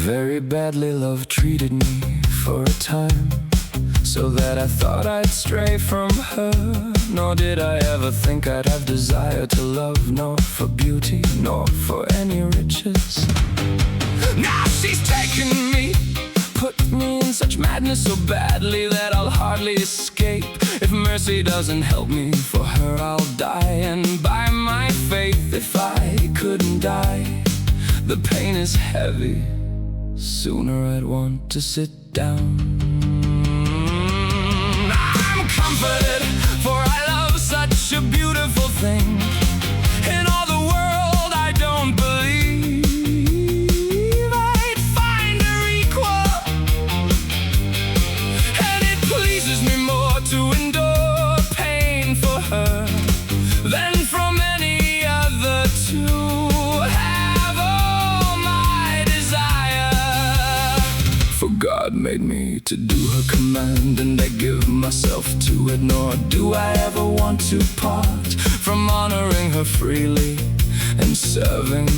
Very badly love treated me for a time, so that I thought I'd stray from her. Nor did I ever think I'd have desire to love, nor for beauty, nor for any riches. Now she's taken me, put me in such madness so badly that I'll hardly escape. If mercy doesn't help me, for her I'll die. And by my faith, if I couldn't die, the pain is heavy. Sooner I'd want to sit down. I'm comforted, for I love such a beautiful thing. In all the world I don't believe I'd find her equal. And it pleases me more to endure pain for her than from any other to God made me to do her command, and I give myself to it. Nor do I ever want to part from honoring her freely and serving.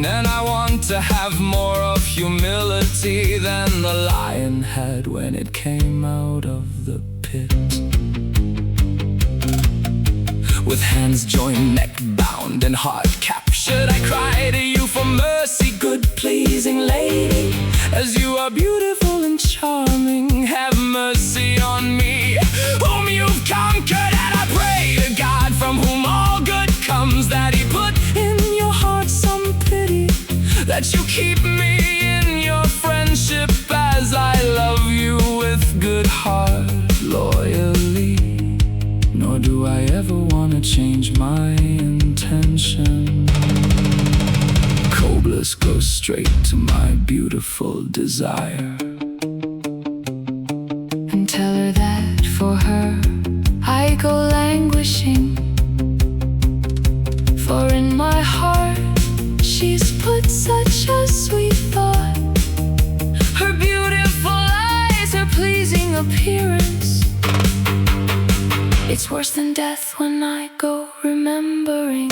And I want to have more of humility than the lion had when it came out of the pit. With hands joined, neck bound, and heart captured, I cry to you for mercy, good pleasing lady. As you are beautiful and charming, have mercy on me, whom you've conquered. And I pray to God, from whom all good comes, that He put in your heart some pity, that you keep me in your friendship as I love you with good heart, loyally. Nor do I ever want to change my intention. Cobblers go straight to my beautiful desire, and tell her that for her I go languishing. For in my heart she's put such a sweet thought. Her beautiful eyes, her pleasing appearance, it's worse than death when I go remembering.